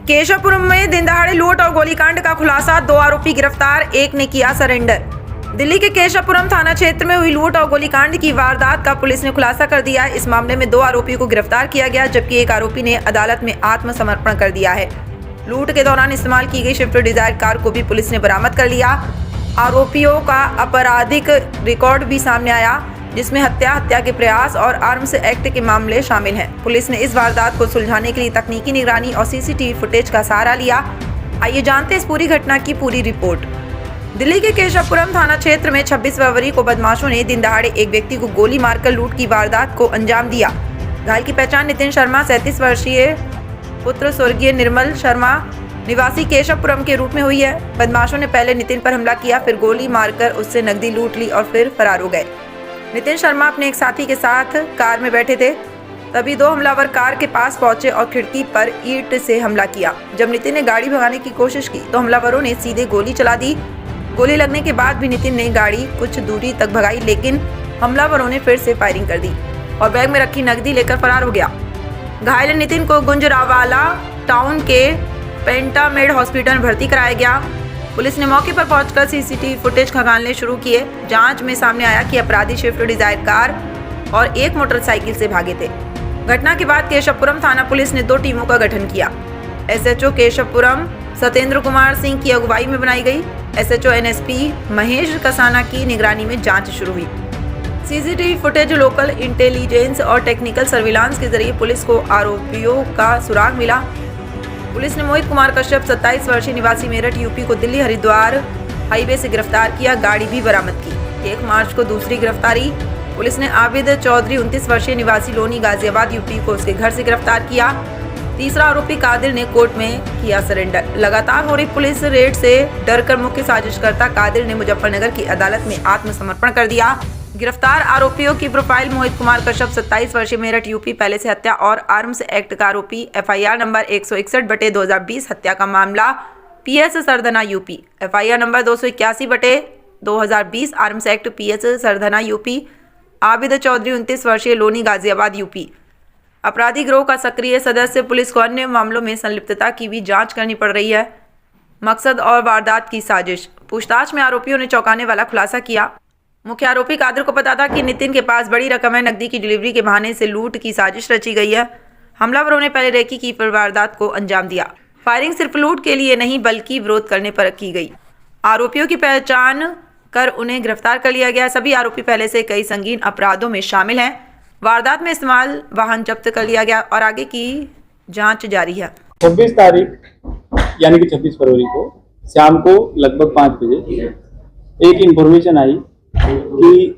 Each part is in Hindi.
केशवपुरम में दिन दहाड़े लूट और गोलीकांड का खुलासा, 2 आरोपी गिरफ्तार, एक ने किया सरेंडर। दिल्ली के केशवपुरम थाना क्षेत्र में हुई लूट और गोलीकांड की वारदात का पुलिस ने खुलासा कर दिया। इस मामले में 2 आरोपियों को गिरफ्तार किया गया, जबकि एक आरोपी ने अदालत में आत्मसमर्पण कर दिया है। लूट के दौरान इस्तेमाल की गई स्विफ्ट डिजायर कार को भी पुलिस ने बरामद कर लिया। आरोपियों का आपराधिक रिकॉर्ड भी सामने आया, जिसमें हत्या के प्रयास और आर्म्स एक्ट के मामले शामिल हैं। पुलिस ने इस वारदात को सुलझाने के लिए तकनीकी निगरानी और सीसीटीवी फुटेज का सहारा लिया। आइए जानते हैं इस पूरी घटना की पूरी रिपोर्ट। दिल्ली के केशवपुरम थाना क्षेत्र में 26 फरवरी को बदमाशों ने दिन दहाड़े एक व्यक्ति को गोली मारकर लूट की वारदात को अंजाम दिया। घायल की पहचान नितिन शर्मा 37 वर्षीय पुत्र स्वर्गीय निर्मल शर्मा निवासी केशवपुरम के रूप में हुई है। बदमाशों ने पहले नितिन पर हमला किया, फिर गोली मारकर उससे नकदी लूट ली और फिर फरार हो गए। नितिन शर्मा अपने एक साथी के साथ कार में बैठे थे, तभी 2 हमलावर कार के पास पहुंचे और खिड़की पर ईंट से हमला किया। जब नितिन ने गाड़ी भगाने की कोशिश की तो हमलावरों ने सीधे गोली चला दी। गोली लगने के बाद भी नितिन ने गाड़ी कुछ दूरी तक भगाई, लेकिन हमलावरों ने फिर से फायरिंग कर दी और बैग में रखी नकदी लेकर फरार हो गया। घायल नितिन को गुजरांवाला टाउन के पेंटामेड हॉस्पिटल में भर्ती कराया गया। पुलिस ने मौके पर पहुंचकर सीसीटीवी फुटेज खंगालने शुरू किए। जांच में सामने आया कि अपराधी स्विफ्ट डिजायर कार और एक मोटरसाइकिल से भागे थे। घटना के बाद केशवपुरम थाना पुलिस ने 2 टीमों का गठन किया। एसएचओ केशवपुरम सत्येंद्र कुमार सिंह की अगुवाई में बनाई गई। एसएचओ एनएसपी महेश कसाना की निगरानी में जांच शुरू हुई। सीसीटीवी फुटेज, लोकल इंटेलिजेंस और टेक्निकल सर्विलांस के जरिए पुलिस को आरोपियों का सुराग मिला। पुलिस ने मोहित कुमार कश्यप 27 वर्षीय निवासी मेरठ यूपी को दिल्ली हरिद्वार हाईवे से गिरफ्तार किया, गाड़ी भी बरामद की। 1 मार्च को दूसरी गिरफ्तारी। पुलिस ने आबिद चौधरी 29 वर्षीय निवासी लोनी गाजियाबाद यूपी को उसके घर से गिरफ्तार किया। तीसरा आरोपी कादिर ने कोर्ट में किया सरेंडर। लगातार हो रही पुलिस रेड से डरकर मुख्य साजिशकर्ता कादिर ने मुजफ्फरनगर की अदालत में आत्मसमर्पण कर दिया। गिरफ्तार आरोपियों की प्रोफाइल: मोहित कुमार कश्यप 27 वर्षीय मेरठ यूपी, पहले से हत्या और आर्म्स एक्ट का आरोपी। एफआईआर नंबर 161/2020 हत्या का मामला PS Sardhana UP. FIR number 281/2020 arms act PS Sardhana UP. Abid Chaudhary 29 वर्षीय लोनी गाजियाबाद यूपी। अपराधी गिरोह का सक्रिय सदस्य। पुलिस को अन्य मामलों में संलिप्तता की भी जांच करनी पड़ रही है। मकसद और वारदात की साजिश। पूछताछ में आरोपियों ने चौंकाने वाला खुलासा किया। मुख्य आरोपी कादिर को पता था कि नितिन के पास बड़ी रकम है। नकदी की डिलीवरी के बहाने से लूट की साजिश रची गई है। हमलावरों ने पहले रेकी की, फिर वारदात को अंजाम दिया। फायरिंग सिर्फ लूट के लिए नहीं बल्कि विरोध करने पर की गई। आरोपियों की पहचान कर उन्हें गिरफ्तार कर लिया गया। सभी आरोपी पहले से कई संगीन अपराधों में शामिल हैं। वारदात में इस्तेमाल वाहन जब्त कर लिया गया और आगे की जाँच जारी है। 26 तारीख यानी कि 26 फरवरी को शाम को लगभग 5 बजे एक इंफॉर्मेशन आई कि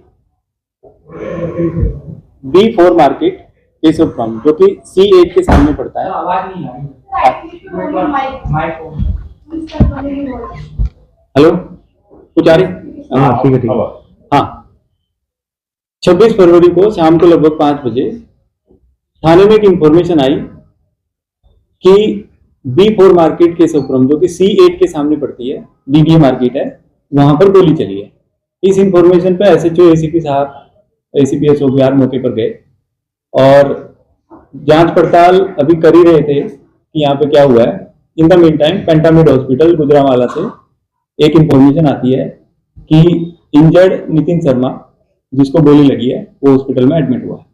B4 मार्केट केशवपुरम, जो कि C8 के सामने पड़ता है। हेलो, कुछ आ रही? हाँ, ठीक है। हाँ, 26 फरवरी को शाम को लगभग 5 बजे थाने में एक इंफॉर्मेशन आई कि B4 मार्केट केशवपुरम, जो कि C8 के सामने पड़ती है, BBA मार्केट है, वहां पर गोली चली है। इस इंफॉर्मेशन पे एसएचओ एसीपी साहब, एसीपी SOPR मौके पर गए और जांच पड़ताल अभी कर ही रहे थे कि यहाँ पे क्या हुआ है। In the mean time Pentamed hospital Gujranwala से एक इंफॉर्मेशन आती है कि इंजर्ड नितिन शर्मा, जिसको गोली लगी है, वो हॉस्पिटल में एडमिट हुआ है।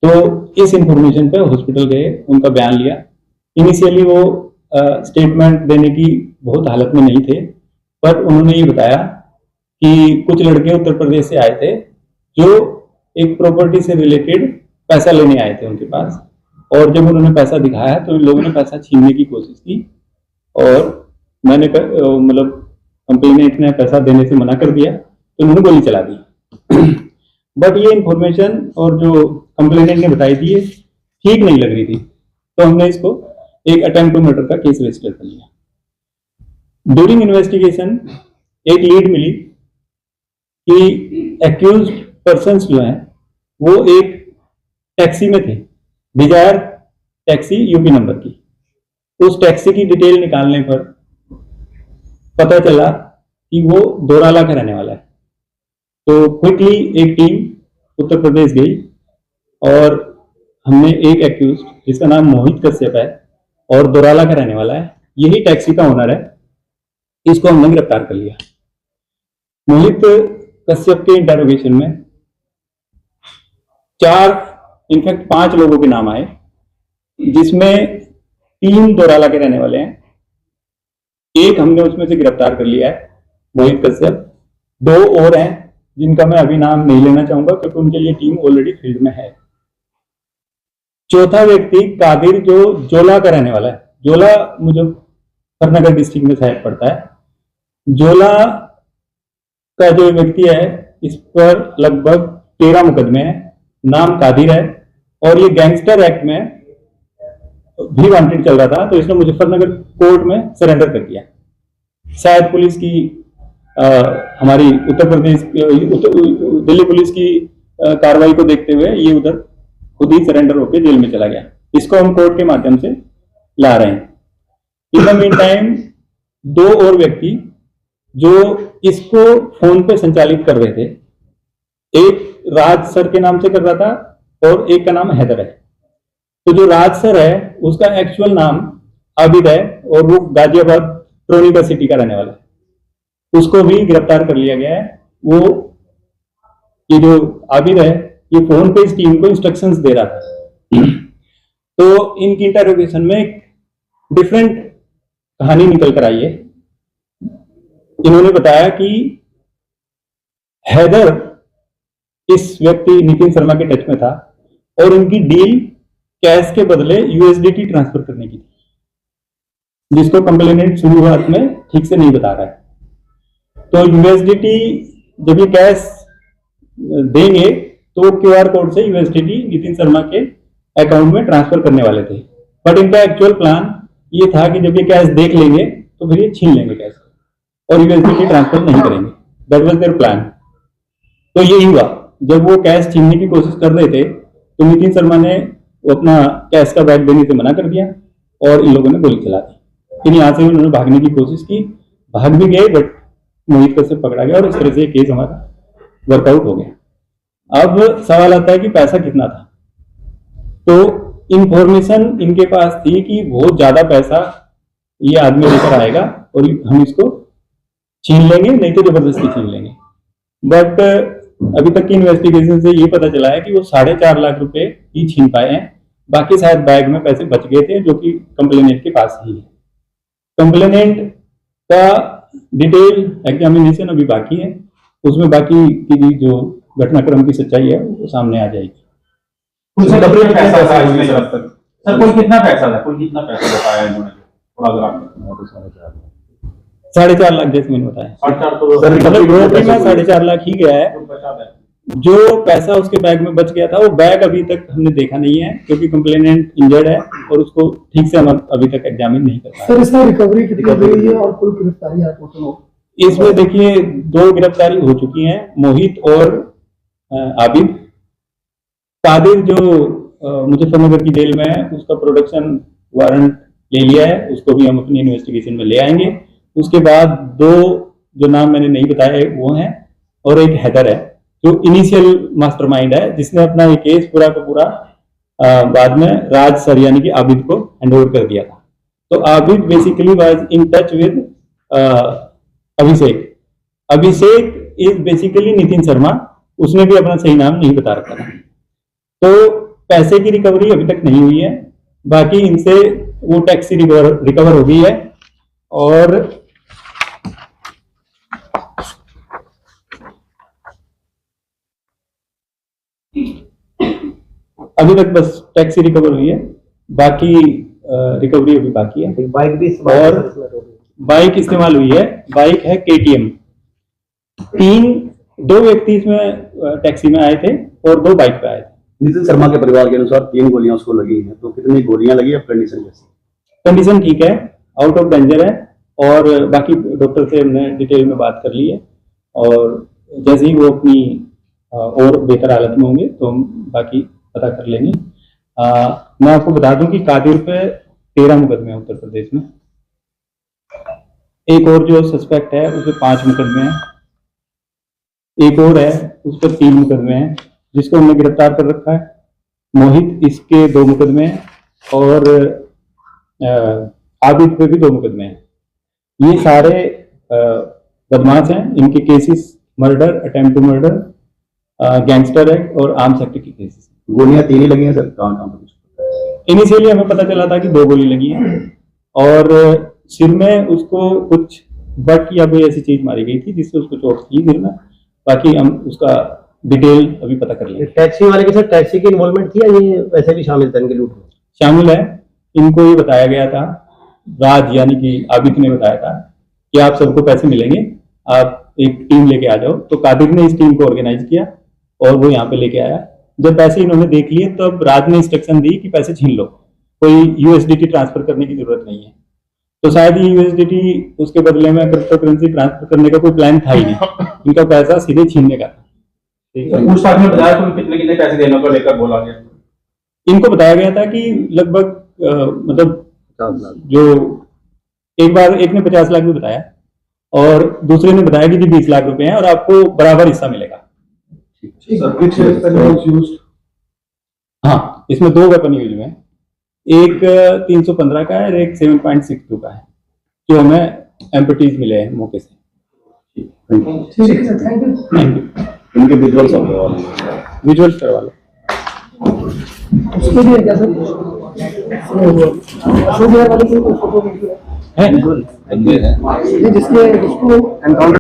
तो इस इंफॉर्मेशन पे हॉस्पिटल गए, उनका बयान लिया। इनिशियली वो स्टेटमेंट देने की बहुत हालत में नहीं थे, पर उन्होंने ये बताया कि कुछ लड़के उत्तर प्रदेश से आए थे जो एक प्रॉपर्टी से रिलेटेड पैसा लेने आए थे उनके पास, और जब उन्होंने पैसा दिखाया तो इन लोगों ने पैसा छीनने की कोशिश की और मैंने मतलब कंप्लेनेंट ने पैसा देने से मना कर दिया तो उन्होंने गोली चला दी। बट ये इंफॉर्मेशन और जो कंप्लेनेंट ने बताई थी ये ठीक नहीं लग रही थी, तो हमने इसको एक अटेम्प्ट टू मर्डर का केस रजिस्टर कर लिया। ड्यूरिंग इन्वेस्टिगेशन एक लीड मिली कि एक्यूज्ड पर्सन्स जो हैं वो एक टैक्सी में थे, डिजायर टैक्सी यूपी नंबर की। उस टैक्सी की डिटेल निकालने पर पता चला कि वो दोराला का रहने वाला है। तो क्विकली एक टीम उत्तर प्रदेश गई और हमने एक एक्यूज जिसका नाम मोहित कश्यप है और दोराला का रहने वाला है, यही टैक्सी का ओनर है। इसको हमने गिरफ्तार कर लिया। मोहित कश्यप के इंटरोगेशन में 5 लोगों के नाम आए, जिसमें 3 दोराला के रहने वाले हैं। एक हमने उसमें से गिरफ्तार कर लिया है, मोहित कश्यप। 2 और हैं जिनका मैं अभी नाम नहीं लेना चाहूंगा क्योंकि उनके लिए टीम ऑलरेडी फील्ड में है। चौथा व्यक्ति कादिर, जो जोला का रहने वाला है। जोला मुजफ्फरनगर डिस्ट्रिक्ट में शायद पड़ता है। जोला का जो व्यक्ति है, इस पर लगभग 13 मुकदमे हैं। नाम कादिर है और ये गैंगस्टर एक्ट में भी वांटेड चल रहा था, तो इसने मुजफ्फरनगर कोर्ट में सरेंडर कर दिया। शायद पुलिस की हमारी उत्तर प्रदेश दिल्ली पुलिस की कार्रवाई को देखते हुए ये उधर खुद ही सरेंडर होकर जेल में चला गया। इसको हम कोर्ट के माध्यम से ला रहे हैं। इन द मीन टाइम 2 और व्यक्ति जो इसको फोन पे संचालित कर रहे थे, एक राज सर के नाम से कर रहा था और एक का नाम हैदर है। तो जो राज सर है उसका एक्चुअल नाम आबिद है और वो गाजियाबाद ट्रोनिका सिटी का रहने वाला है। उसको भी गिरफ्तार कर लिया गया है। ये जो आबिद है, ये फोन पे इस टीम को इंस्ट्रक्शंस दे रहा था। तो इनकी इंटरोगेशन में एक डिफरेंट कहानी निकल कर आई है। इन्होंने बताया कि हैदर इस व्यक्ति नितिन शर्मा के टच में था और इनकी डील कैश के बदले यूएसडीटी ट्रांसफर करने की थी, जिसको कंप्लेनेंट शुरुआत में ठीक से नहीं बता रहा है। तो यूएसडीटी जब ये कैश देंगे तो क्यूआर कोड से यूएसडीटी नितिन शर्मा के अकाउंट में ट्रांसफर करने वाले थे। बट इनका एक्चुअल प्लान ये था कि जब ये कैश देख लेंगे तो फिर ये छीन लेंगे कैश और यूएसडीटी ट्रांसफर नहीं करेंगे। That was their plan. तो यही हुआ, जब वो कैश छीनने की कोशिश कर रहे थे तो नितिन शर्मा ने वो अपना कैश का बैग देने से मना कर दिया और इन लोगों ने गोली चला दी। फिर यहाँ से उन्होंने भागने की कोशिश की, भाग भी गए, बट मोहित कश्यप पकड़ा गया और इस तरह से केस हमारा वर्कआउट हो गया। अब सवाल आता है कि पैसा कितना था। तो इंफॉर्मेशन इनके पास थी कि बहुत ज्यादा पैसा ये आदमी लेकर आएगा और हम इसको छीन लेंगे, नहीं तो जबरदस्ती छीन लेंगे। बट अभी तक की इन्वेस्टिगेशन से ये पता चला है कि वो 4.5 लाख रुपए ही छीन पाए हैं। बाकी शायद बैग में पैसे बच गए थे जो कि कंप्लेनेंट के पास ही है। कंप्लेनेंट का डिटेल एग्जामिनेशन अभी बाकी है, उसमें बाकी की जो घटनाक्रम की सच्चाई है वो सामने आ जाएगी। पैसा था सर, कुल कितना पैसा था, कुल कितना पैसा बताया इन्होंने? थोड़ा अगर आप 4.5 लाख जैसे मैंने बताया। 4.5 लाख ही गया है। जो पैसा उसके बैग में बच गया था वो बैग अभी तक हमने देखा नहीं है क्योंकि कंप्लेनेंट इंजर्ड है और उसको ठीक से हम अभी तक एग्जामिन नहीं कर पाए। सर इसमें रिकवरी कितनी हुई है और कुल गिरफ्तारी टोटल हो? इसमें देखिए 2 गिरफ्तारी हो चुकी हैं, मोहित और आबिद। कादिर जो मुजफ्फरनगर की जेल में है उसका प्रोडक्शन वारंट ले लिया है, उसको भी हम अपनी इन्वेस्टिगेशन में ले आएंगे। उसके बाद 2 जो नाम मैंने नहीं बताए वो हैं और एक हैदर है जो इनिशियल मास्टरमाइंड है, जिसने अपना ये केस पूरा का पूरा बाद में राज सर यानी कि आबिद को हैंडओवर कर दिया था। तो Abid basically was in touch with Abhishek. Abhishek is basically Nitin Sharma, उसने भी अपना सही नाम नहीं बता रखा था। तो पैसे की रिकवरी अभी तक नहीं हुई है, बाकी इनसे वो टैक्सी रिकवर हो गई है और अभी तक बस टैक्सी रिकवर हुई है, बाकी रिकवरी अभी बाकी है। बाइक भी और बाइक इस्तेमाल हुई है, बाइक है KTM। 2 व्यक्ति इसमें टैक्सी में आए थे और 2 बाइक पे आए थे। नितिन शर्मा के परिवार के अनुसार 3 गोलियां उसको लगी हैं, तो कितनी गोलियां लगी? अब कंडीशन कैसी? कंडीशन ठीक है, आउट ऑफ डेंजर है और बाकी डॉक्टर से हमने डिटेल में बात कर ली है और जैसे ही वो अपनी और बेहतर हालत में होंगे तो हम बाकी पता कर लेंगे। मैं आपको बता दूं कि कादिर पे 13 मुकदमे हैं उत्तर प्रदेश में। एक और जो सस्पेक्ट है उस पर 5 मुकदमे हैं, एक और है उस पर 3 मुकदमे हैं जिसको हमने गिरफ्तार कर रखा है। मोहित इसके 2 मुकदमे हैं और आबिद पे भी 2 मुकदमे हैं। ये सारे बदमाश हैं। इनके cases murder, attempt to murder, gangster act और आर्म्स एक्ट के केसेस। गोलियां 3 ही लगी हैं सर, कहाँ कहाँ पर कुछ? इनिशियली हमें पता चला था कि 2 गोली लगी है और सिर में उसको कुछ बट या कोई ऐसी चीज मारी गई थी जिससे उसको चोट थी सिर में। बाकी हम उसका डिटेल अभी पता कर लेंगे। टैक्सी वाले के साथ टैक्सी की इन्वॉल्वमेंट थी या ये वैसे भी शामिल था इनके लूट में? शामिल है। इनको ये बताया गया था, राज यानी कि आबिद ने बताया था कि आप सबको पैसे मिलेंगे, आप एक टीम लेके आ जाओ। तो कादिर ने इस टीम को ऑर्गेनाइज किया और वो यहाँ पे लेके आया। जब पैसे इन्होंने देख लिए तब राज ने इंस्ट्रक्शन दी कि पैसे छीन लो, कोई यूएसडीटी ट्रांसफर करने की जरूरत नहीं है। तो शायद ये यूएसडीटी उसके बदले में क्रिप्टो करेंसी ट्रांसफर करने का कोई प्लान था ही नहीं, इनका पैसा सीधे छीनने का था। पूछताछ में बताया तुम कितने कितने पैसे देने को लेकर बोला गया? इनको बताया गया था कि लगभग मतलब जो एक बार एक ने 50 लाख भी बताया और दूसरे ने बताया कि जी 20 लाख रुपए हैं और आपको बराबर हिस्सा मिलेगा। हाँ, इसमें 2 वेपन यूज हुए हैं, एक 315 का है और एक 7.62 का है, जो हमें एम्पटीज मिले हैं मौके से। ठीक है sir, thank you. Thank you. इनके विजुअल्स विजुअल्स करवा लो। उसके लिए क्या सर? अशोक बिहार वाले की फोटो है जिसके जिसको एनकाउंटर